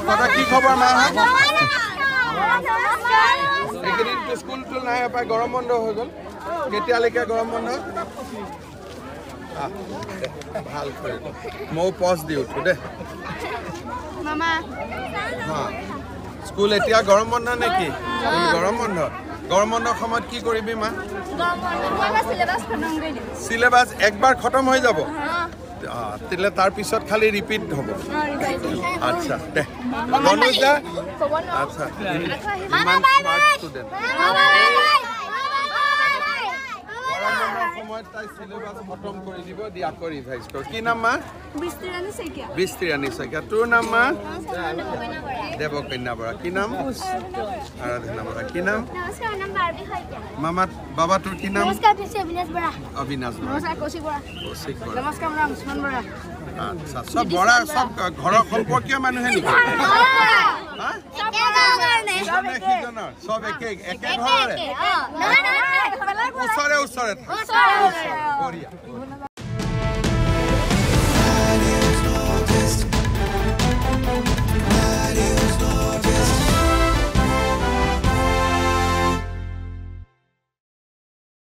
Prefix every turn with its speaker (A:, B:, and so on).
A: দাদা কি খবৰ মা এইকেইদিন স্কুল টুল নাই পাই গৰম বন্ধ হৈ গ'ল কেতিয়ালৈকে গৰম বন্ধ ভাল কৰি মই পজ দি উঠো দে
B: মামা
A: স্কুল এতিয়া গৰম বন্ধ নেকি গৰম বন্ধৰ সময়ত কি কৰিবি মা সিলেবাস একবাৰ খতম হৈ যাব তেলে তাৰ পিছত খালি ৰিপিট হ'ব আচ্ছা দে মনোজ দা আচ্ছা ইমান স্মাৰ্ট ষ্টুডেন্ট সময়ত তাই সিলেবাস খতম কৰি দিব দি আকৌ ৰিভাইজ কৰ কি নাম মা বিস্তিৰাণী শইকীয়া তোৰ নাম মা দেৱকন্যা বৰা কি নাম আৰাধনা বৰা কি নাম মামা বাবা তোৰ কি নাম অবিনাশ বৰা কৌশিক বৰা আচ্ছা সব বৰা সব ঘৰৰ সম্পৰ্কীয় মানুহে নেকি সব একে ঘৰৰে ওচৰে বঢ়িয়া